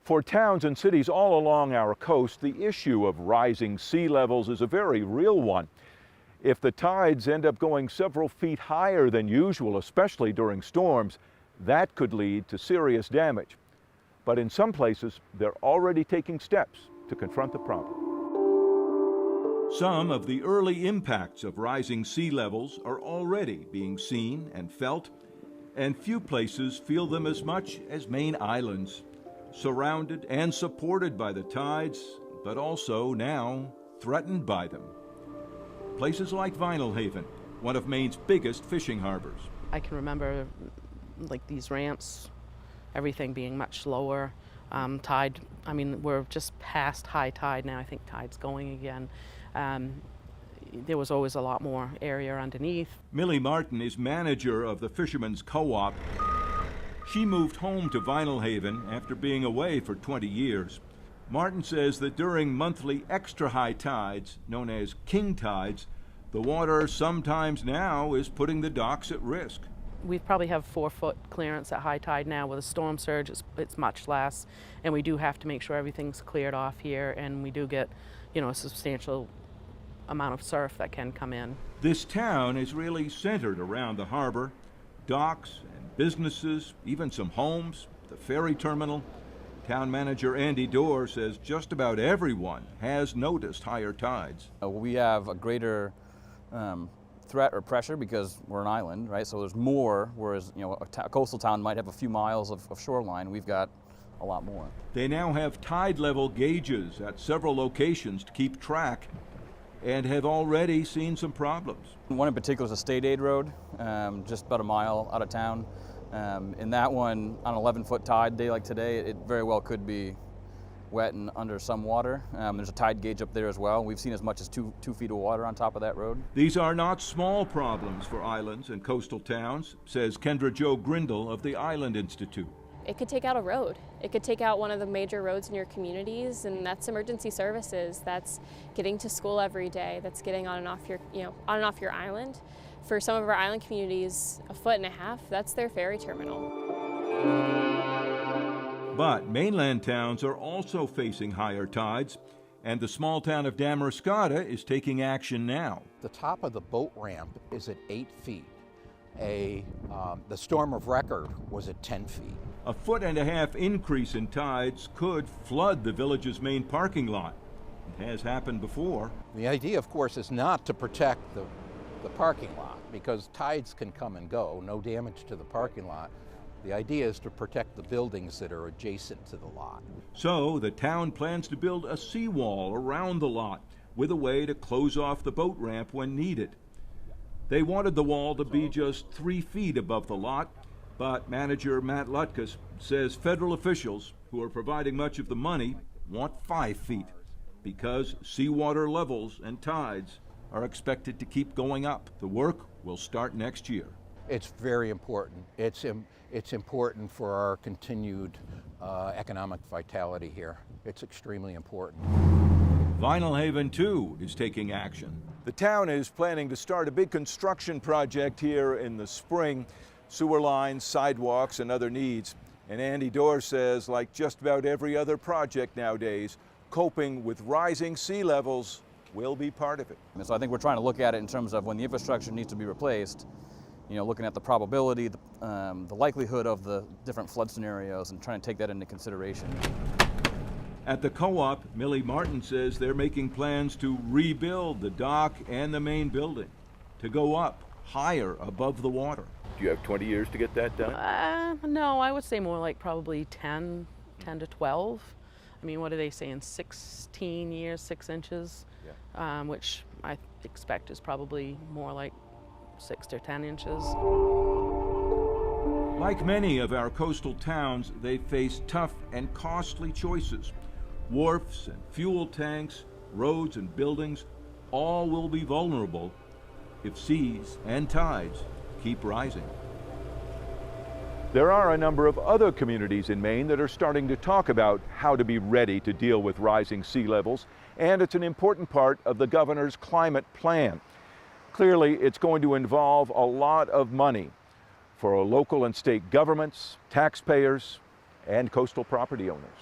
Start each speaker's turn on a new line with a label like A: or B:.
A: For towns and cities all along our coast, the issue of rising sea levels is a very real one. If the tides end up going several feet higher than usual, especially during storms, that could lead to serious damage. But in some places, they're already taking steps to confront the problem. Some of the early impacts of rising sea levels are already being seen and felt, and few places feel them as much as Maine islands, surrounded and supported by the tides, but also now threatened by them. Places like Vinyl Haven, one of Maine's biggest fishing harbors.
B: I can remember like these ramps, everything being much lower. Tide, I mean, we're just past high tide now. I think tide's going again. There was always a lot more area underneath.
A: Millie Martin is manager of the Fishermen's Co-op. She moved home to Vinyl Haven after being away for 20 years. Martin says that during monthly extra high tides, known as king tides, the water sometimes now is putting the docks at risk.
B: We probably have 4-foot clearance at high tide now. With a storm surge, it's much less, and we do have to make sure everything's cleared off here, and we do get, a substantial amount of surf that can come in.
A: This town is really centered around the harbor, docks and businesses, even some homes, the ferry terminal. Town manager Andy Dorr says just about everyone has noticed higher tides.
C: We have a greater threat or pressure because we're an island, right? So there's more, whereas a coastal town might have a few miles of shoreline. We've got a lot more.
A: They now have tide level gauges at several locations to keep track and have already seen some problems.
C: One in particular is a state aid road, just about a mile out of town. In that one, on an 11-foot tide day like today, it very well could be wet and under some water. There's a tide gauge up there as well. We've seen as much as 2 feet of water on top of that road.
A: These are not small problems for islands and coastal towns, says Kendra Jo Grindle of the Island Institute.
D: It could take out a road. It could take out one of the major roads in your communities, and that's emergency services. That's getting to school every day. That's getting on and off your island. For some of our island communities, 1.5 feet, that's their ferry terminal.
A: But mainland towns are also facing higher tides, and the small town of Damariscotta is taking action now.
E: The top of the boat ramp is at 8 feet. The storm of record was at 10 feet.
A: A 1.5 foot increase in tides could flood the village's main parking lot. It has happened before.
E: The idea, of course, is not to protect the parking lot, because tides can come and go, no damage to the parking lot. The idea is to protect the buildings that are adjacent to the lot.
A: So the town plans to build a seawall around the lot with a way to close off the boat ramp when needed. They wanted the wall to be just 3 feet above the lot, but manager Matt Lutkus says federal officials, who are providing much of the money, want 5 feet because seawater levels and tides are expected to keep going up. The work will start next year.
E: It's very important. It's important for our continued economic vitality here. It's extremely important.
A: Vinyl Haven, too, is taking action. The town is planning to start a big construction project here in the spring. Sewer lines, sidewalks, and other needs. And Andy Dorr says, like just about every other project nowadays, coping with rising sea levels will be part of it.
C: And so I think we're trying to look at it in terms of when the infrastructure needs to be replaced, looking at the probability, the likelihood of the different flood scenarios, and trying to take that into consideration.
A: At the co-op, Millie Martin says they're making plans to rebuild the dock and the main building to go up higher above the water. Do you have 20 years to get that done?
B: No, I would say more like probably 10 to 12. I mean, what are they saying, 16 years, 6 inches? Yeah. Which I expect is probably more like 6 to 10 inches.
A: Like many of our coastal towns, they face tough and costly choices. Wharfs and fuel tanks, roads and buildings, all will be vulnerable if seas and tides keep rising. There are a number of other communities in Maine that are starting to talk about how to be ready to deal with rising sea levels, and it's an important part of the governor's climate plan. Clearly, it's going to involve a lot of money for local and state governments, taxpayers, and coastal property owners.